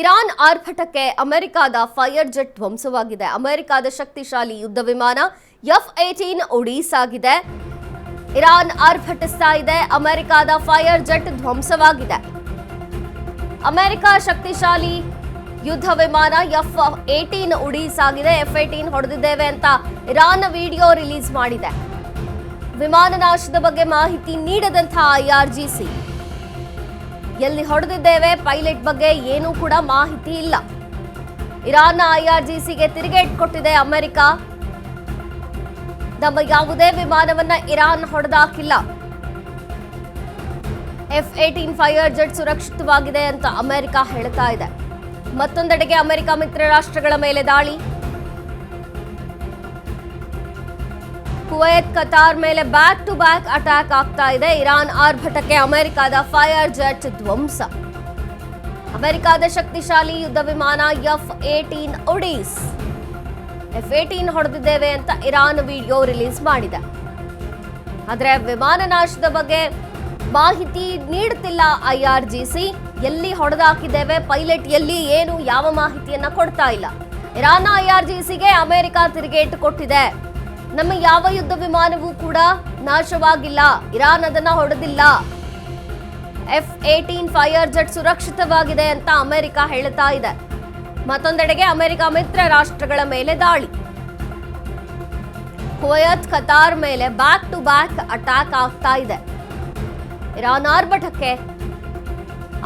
Iran ಆರ್ಭಟಕ್ಕೆ ಅಮೆರಿಕದ fire jet ಧ್ವಂಸವಾಗಿದೆ. ಅಮೆರಿಕದ ಶಕ್ತಿಶಾಲಿ ಯುದ್ಧ ವಿಮಾನ F-18 ಉಡೀಸಾಗಿದೆ. ಇರಾನ್ ಆರ್ಭಟಿಸ್ತಾ ಇದೆ. ಅಮೆರಿಕದ ಫೈರ್ ಜೆಟ್ ಧ್ವಂಸವಾಗಿದೆ. ಅಮೆರಿಕ ಶಕ್ತಿಶಾಲಿ ಯುದ್ಧ ವಿಮಾನ F-18 ಉಡೀಸಾಗಿದೆ. F-18 ಹೊಡೆದಿದ್ದೇವೆ ಅಂತ ಇರಾನ್ ವಿಡಿಯೋ ರಿಲೀಸ್ ಮಾಡಿದೆ. ವಿಮಾನ ನಾಶದ ಬಗ್ಗೆ ಮಾಹಿತಿ ನೀಡದಂತಹ IRGC ಎಲ್ಲಿ ಹೊಡೆದಿದ್ದೇವೆ, ಪೈಲಟ್ ಬಗ್ಗೆ ಏನೂ ಕೂಡ ಮಾಹಿತಿ ಇಲ್ಲ. ಇರಾನ್ನ IRGCಗೆ ತಿರುಗೇಟ್ ಕೊಟ್ಟಿದೆ ಅಮೆರಿಕ. ನಮ್ಮ ಯಾವುದೇ ವಿಮಾನವನ್ನ ಇರಾನ್ ಹೊಡೆದಾಕಿಲ್ಲ. F-18 ಫೈರ್ ಜೆಟ್ ಸುರಕ್ಷಿತವಾಗಿದೆ ಅಂತ ಅಮೆರಿಕ ಹೇಳ್ತಾ ಇದೆ. ಮತ್ತೊಂದೆಡೆಗೆ ಅಮೆರಿಕ ಮಿತ್ರ ರಾಷ್ಟ್ರಗಳ ಮೇಲೆ ದಾಳಿ. ಕುವೈತ್, ಕತಾರ್ ಮೇಲೆ ಬ್ಯಾಕ್ ಟು ಬ್ಯಾಕ್ ಅಟ್ಯಾಕ್ ಆಗ್ತಾ ಇದೆ. ಇರಾನ್ ಆರ್ಭಟಕ್ಕೆ ಅಮೆರಿಕದ ಫೈರ್ ಜೆಟ್ ಧ್ವಂಸ. ಅಮೆರಿಕದ ಶಕ್ತಿಶಾಲಿ ಯುದ್ಧ ವಿಮಾನ F-18 ಉಡೀಸ್. F-18 ಹೊಡೆದಿದ್ದೇವೆ ಅಂತ ಇರಾನ್ ವಿಡಿಯೋ ರಿಲೀಸ್ ಮಾಡಿದೆ. ಆದರೆ ವಿಮಾನ ನಾಶದ ಬಗ್ಗೆ ಮಾಹಿತಿ ನೀಡುತ್ತಿಲ್ಲ IRGC. ಎಲ್ಲಿ ಹೊಡೆದಾಕಿದ್ದೇವೆ, ಪೈಲಟ್ ಎಲ್ಲಿ, ಏನು, ಯಾವ ಮಾಹಿತಿಯನ್ನ ಕೊಡ್ತಾ ಇಲ್ಲ. ಇರಾನ್ನ IRGCಗೆ ಅಮೆರಿಕ ತಿರುಗೇಟು ಕೊಟ್ಟಿದೆ. ನಮ್ಮ ಯಾವ ಯುದ್ಧ ವಿಮಾನವೂ ಕೂಡ ನಾಶವಾಗಿಲ್ಲ, ಇರಾನ್ ಅದನ್ನ ಹೊಡೆದಿಲ್ಲ. F-18 ಫೈರ್ ಜೆಟ್ ಸುರಕ್ಷಿತವಾಗಿದೆ ಅಂತ ಅಮೆರಿಕ ಹೇಳ್ತಾ ಇದೆ. ಮತ್ತೊಂದೆಡೆಗೆ ಅಮೆರಿಕ ಮಿತ್ರ ರಾಷ್ಟ್ರಗಳ ಮೇಲೆ ದಾಳಿ. ಕುವೈತ್, ಕತಾರ್ ಮೇಲೆ ಬ್ಯಾಕ್ ಟು ಬ್ಯಾಕ್ ಅಟ್ಯಾಕ್ ಆಗ್ತಾ ಇದೆ. ಇರಾನ್ ಆರ್ಭಟಕ್ಕೆ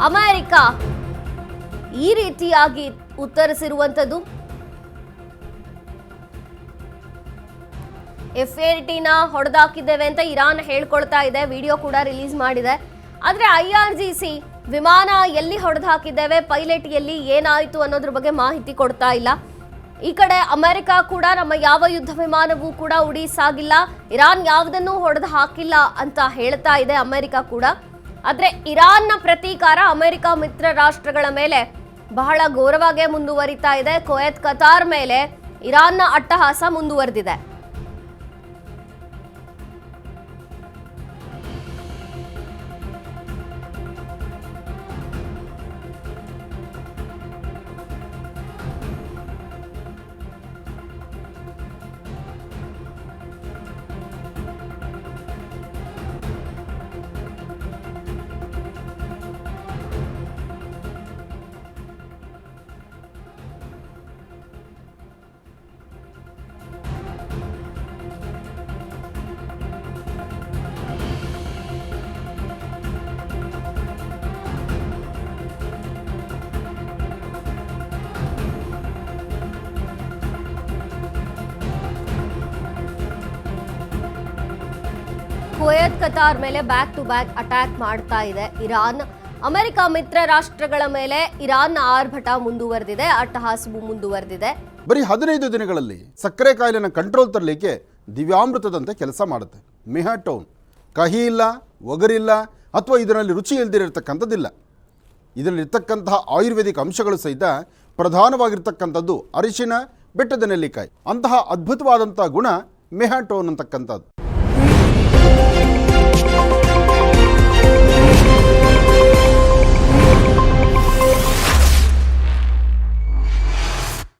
ಅಮೆರಿಕ ಈ ರೀತಿಯಾಗಿ ಉತ್ತರಿಸಿರುವಂಥದ್ದು. F-18 ಹೊಡೆದಾಕಿದ್ದೇವೆ ಅಂತ ಇರಾನ್ ಹೇಳ್ಕೊಳ್ತಾ ಇದೆ. ವಿಡಿಯೋ ಕೂಡ ರಿಲೀಸ್ ಮಾಡಿದೆ. ಆದರೆ IRGC ವಿಮಾನ ಎಲ್ಲಿ ಹೊಡೆದಾಕಿದ್ದೇವೆ, ಪೈಲಟ್ ಎಲ್ಲಿ, ಏನಾಯಿತು ಅನ್ನೋದ್ರ ಬಗ್ಗೆ ಮಾಹಿತಿ ಕೊಡ್ತಾ ಇಲ್ಲ. ಈ ಕಡೆ ಅಮೆರಿಕ ಕೂಡ ನಮ್ಮ ಯಾವ ಯುದ್ಧ ವಿಮಾನವೂ ಕೂಡ ಉಡೀಸಾಗಿಲ್ಲ, ಇರಾನ್ ಯಾವುದನ್ನೂ ಹೊಡೆದು ಹಾಕಿಲ್ಲ ಅಂತ ಹೇಳ್ತಾ ಇದೆ ಅಮೆರಿಕ ಕೂಡ. ಆದರೆ ಇರಾನ್ನ ಪ್ರತೀಕಾರ ಅಮೆರಿಕ ಮಿತ್ರ ರಾಷ್ಟ್ರಗಳ ಮೇಲೆ ಬಹಳ ಘೋರವಾಗೇ ಮುಂದುವರಿತಾ ಇದೆ. ಕುವೈತ್, ಕತಾರ್ ಮೇಲೆ ಇರಾನ್ನ ಅಟ್ಟಹಾಸ ಮುಂದುವರೆದಿದೆ. ಕುವೈತ್, ಕತಾರ್ ಮೇಲೆ ಬ್ಯಾಕ್ ಟು ಬ್ಯಾಕ್ ಅಟ್ಯಾಕ್ ಮಾಡ್ತಾ ಇದೆ ಇರಾನ್. ಅಮೆರಿಕ ಮಿತ್ರ ರಾಷ್ಟ್ರಗಳ ಮೇಲೆ ಇರಾನ್ನ ಆರ್ಭಟ ಮುಂದುವರೆದಿದೆ, ಅಟ್ಟಹಾಸವು ಮುಂದುವರೆದಿದೆ. ಬರೀ 15 ದಿನಗಳಲ್ಲಿ ಸಕ್ಕರೆ ಕಾಯಿಲೆನ ಕಂಟ್ರೋಲ್ ತರಲಿಕ್ಕೆ ದಿವ್ಯಾಮೃತದಂತೆ ಕೆಲಸ ಮಾಡುತ್ತೆ ಮೆಹಾಟೋನ್. ಕಹಿ ಇಲ್ಲ, ಒಗರಿಲ್ಲ, ಅಥವಾ ಇದರಲ್ಲಿ ರುಚಿ ಇಲ್ದಿರತಕ್ಕಂಥದ್ದಿಲ್ಲ. ಇದರಲ್ಲಿರ್ತಕ್ಕಂತಹ ಆಯುರ್ವೇದಿಕ್ ಅಂಶಗಳು ಸಹಿತ ಪ್ರಧಾನವಾಗಿರ್ತಕ್ಕಂಥದ್ದು ಅರಿಶಿನ, ಬೆಟ್ಟದ ನೆಲ್ಲಿಕಾಯಿ. ಅಂತಹ ಅದ್ಭುತವಾದಂಥ ಗುಣ ಮೆಹಾಟೋನ್ ಅಂತಕ್ಕಂಥದ್ದು.